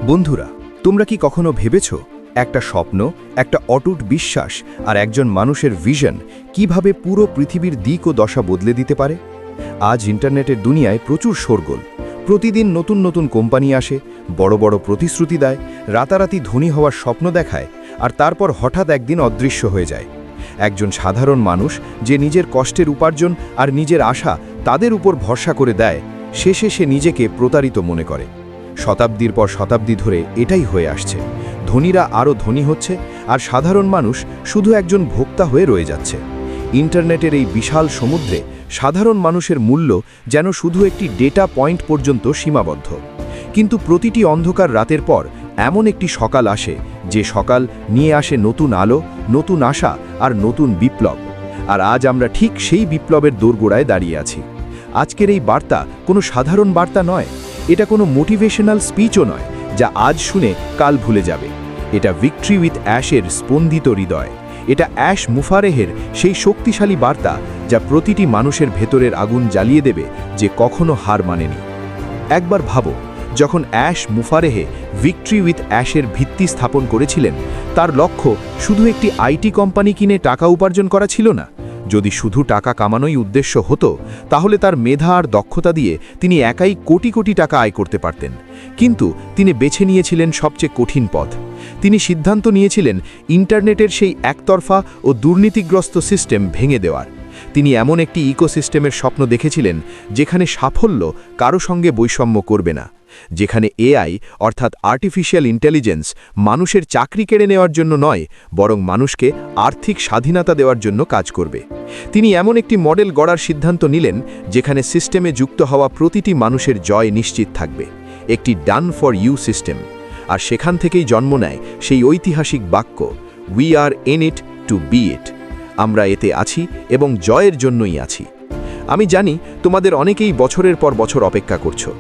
বন্ধুরা, তোমরা কি কখনো ভেবেছ একটা স্বপ্ন, একটা অটুট বিশ্বাস আর একজন মানুষের ভিশন কিভাবে পুরো পৃথিবীর দিক ও দশা বদলে দিতে পারে? আজ ইন্টারনেটের দুনিয়ায় প্রচুর শোরগোল। প্রতিদিন নতুন নতুন কোম্পানি আসে, বড় বড় প্রতিশ্রুতি দেয়, রাতারাতি ধনী হওয়ার স্বপ্ন দেখায়, আর তারপর হঠাৎ একদিন অদৃশ্য হয়ে যায়। একজন সাধারণ মানুষ যে নিজের কষ্টের উপার্জন আর নিজের আশা তাদের উপর ভরসা করে দেয়, শেষে সে নিজেকে প্রতারিত মনে করে। শতাব্দীর পর শতাব্দী ধরে এটাই হয়ে আসছে। ধনীরা আরও ধনী হচ্ছে, আর সাধারণ মানুষ শুধু একজন ভোক্তা হয়ে রয়ে যাচ্ছে। ইন্টারনেটের এই বিশাল সমুদ্রে সাধারণ মানুষের মূল্য যেন শুধু একটি ডেটা পয়েন্ট পর্যন্ত সীমাবদ্ধ। কিন্তু প্রতিটি অন্ধকার রাতের পর এমন একটি সকাল আসে, যে সকাল নিয়ে আসে নতুন আলো, নতুন আশা আর নতুন বিপ্লব। আর আজ আমরা ঠিক সেই বিপ্লবের দোরগোড়ায় দাঁড়িয়ে আছি। আজকের এই বার্তা কোনো সাধারণ বার্তা নয়, এটা কোনো মোটিভেশনাল স্পিচও নয় যা আজ শুনে কাল ভুলে যাবে। এটা ভিক্টরি উইথ অ্যাশের স্পন্দিত হৃদয়। এটা অ্যাশ মুফারেহের সেই শক্তিশালী বার্তা যা প্রতিটি মানুষের ভেতরের আগুন জ্বালিয়ে দেবে, যে কখনো হার মানেনি। একবার ভাবো, যখন অ্যাশ মুফারেহে ভিক্টরি উইথ অ্যাশের ভিত্তি স্থাপন করেছিলেন, তার লক্ষ্য শুধু একটি আইটি কোম্পানি কিনে টাকা উপার্জন করা ছিল না। যদি শুধু টাকা কামানোই উদ্দেশ্য হতো, তাহলে তার মেধা আর দক্ষতা দিয়ে তিনি একাই কোটি কোটি টাকা আয় করতে পারতেন। কিন্তু তিনি বেছে নিয়েছিলেন সবচেয়ে কঠিন পথ। তিনি সিদ্ধান্ত নিয়েছিলেন ইন্টারনেটের সেই একতরফা ও দুর্নীতিগ্রস্ত সিস্টেম ভেঙে দেওয়ার। তিনি এমন একটি ইকোসিস্টেমের স্বপ্ন দেখেছিলেন, যেখানে সাফল্য কারো সঙ্গে বৈষম্য করবে না, যেখানে এআই অর্থাৎ আর্টিফিশিয়াল ইন্টেলিজেন্স মানুষের চাকরি কেড়ে নেওয়ার জন্য নয়, বরং মানুষকে আর্থিক স্বাধীনতা দেওয়ার জন্য কাজ করবে। তিনি এমন একটি মডেল গড়ার সিদ্ধান্ত নিলেন, যেখানে সিস্টেমে যুক্ত হওয়া প্রতিটি মানুষের জয় নিশ্চিত থাকবে, একটি ডান ফর ইউ সিস্টেম। আর সেখান থেকেই জন্ম নেয় সেই ঐতিহাসিক বাক্য, we are in it to be it. আমরা এতে আছি এবং জয়ের জন্যই আছি। আমি জানি তোমাদের অনেকেই বছরের পর বছর অপেক্ষা করছো।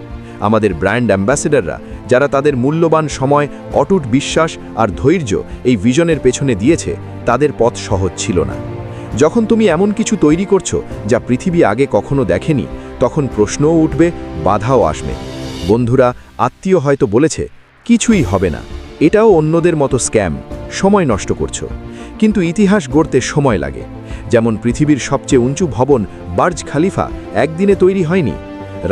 আমাদের ব্র্যান্ড অ্যাম্বাসেডররা, যারা তাদের মূল্যবান সময়, অটুট বিশ্বাস আর ধৈর্য এই ভিশনের পেছনে দিয়েছে, তাদের পথ সহজ ছিল না। যখন তুমি এমন কিছু তৈরি করছো যা পৃথিবী আগে কখনো দেখেনি, তখন প্রশ্নও উঠবে, বাধাও আসবে। বন্ধুরা, আত্মীয় হয়তো বলেছে, কিছুই হবে না, এটাও অন্যদের মতো স্ক্যাম, সময় নষ্ট করছো। কিন্তু ইতিহাস গড়তে সময় লাগে। যেমন পৃথিবীর সবচেয়ে উঁচু ভবন বার্জ খালিফা একদিনে তৈরি হয়নি।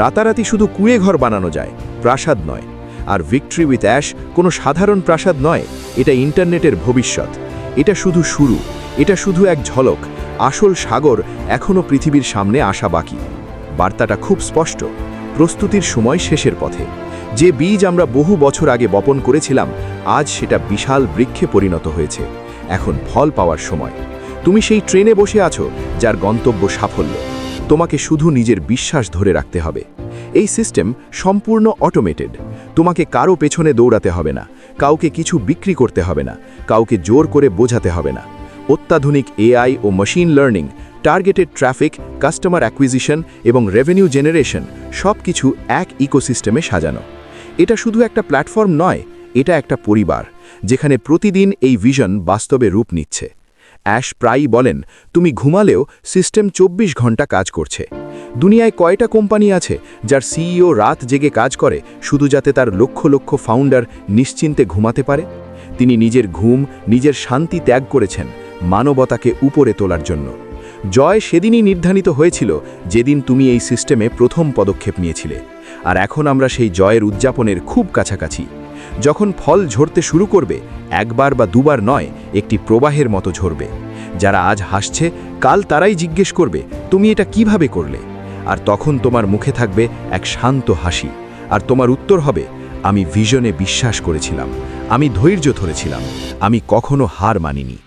রাতারাতি শুধু কুঁড়ে ঘর বানানো যায়, প্রাসাদ নয়। আর ভিক্টরি উইথ অ্যাশ কোনো সাধারণ প্রাসাদ নয়, এটা ইন্টারনেটের ভবিষ্যৎ। এটা শুধু শুরু, এটা শুধু এক ঝলক। আসল সাগর এখনও পৃথিবীর সামনে আসা বাকি। বার্তাটা খুব স্পষ্ট, প্রস্তুতির সময় শেষের পথে। যে বীজ আমরা বহু বছর আগে বপন করেছিলাম, আজ সেটা বিশাল বৃক্ষে পরিণত হয়েছে। এখন ফল পাওয়ার সময়। তুমি সেই ট্রেনে বসে আছো যার গন্তব্য সাফল্য। তোমাকে শুধু নিজের বিশ্বাস ধরে রাখতে হবে। এই সিস্টেম সম্পূর্ণ অটোমেটেড। তোমাকে কারো পেছনে দৌড়াতে হবে না, কাউকে কিছু বিক্রি করতে হবে না, কাউকে জোর করে বোঝাতে হবে না। অত্যাধুনিক এআই ও machine learning, targeted traffic, customer acquisition এবং রেভিনিউ জেনারেশন সব কিছু এক ইকোসিস্টেমে সাজানো। এটা শুধু একটা প্ল্যাটফর্ম নয়, এটা একটা পরিবার, যেখানে প্রতিদিন এই ভিশন বাস্তবে রূপ নিচ্ছে। অ্যাশ প্রায়ই বলেন, তুমি ঘুমালেও সিস্টেম 24 ঘন্টা কাজ করছে। দুনিয়ায় কয়টা কোম্পানি আছে যার সিইও রাত জেগে কাজ করে, শুধু যাতে তার লক্ষ লক্ষ ফাউন্ডার নিশ্চিন্তে ঘুমাতে পারে? তিনি নিজের ঘুম, নিজের শান্তি ত্যাগ করেছেন মানবতাকে উপরে তোলার জন্য। জয় সেদিনই নির্ধারিত হয়েছিল, যেদিন তুমি এই সিস্টেমে প্রথম পদক্ষেপ নিয়েছিলে। আর এখন আমরা সেই জয়ের উদযাপনের খুব কাছাকাছি। যখন ফল ঝরতে শুরু করবে, একবার বা দুবার নয়, একটি প্রবাহের মতো ঝরবে। যারা আজ হাসছে, কাল তারাই জিজ্ঞেস করবে, তুমি এটা কিভাবে করলে? আর তখন তোমার মুখে থাকবে এক শান্ত হাসি, আর তোমার উত্তর হবে, আমি ভিশনে বিশ্বাস করেছিলাম, আমি ধৈর্য ধরেছিলাম, আমি কখনো হার মানিনি।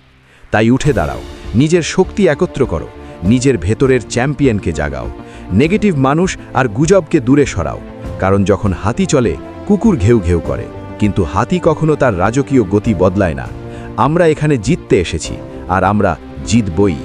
তাই উঠে দাঁড়াও, নিজের শক্তি একত্র করো, নিজের ভেতরের চ্যাম্পিয়নকে জাগাও। নেগেটিভ মানুষ আর গুজবকে দূরে সরাও। কারণ যখন হাতি চলে, কুকুর ঘেউ ঘেউ করে, কিন্তু হাতি কখনো তার রাজকীয় গতি বদলায় না। আমরা এখানে জিততে এসেছি, আর আমরা জিতবই।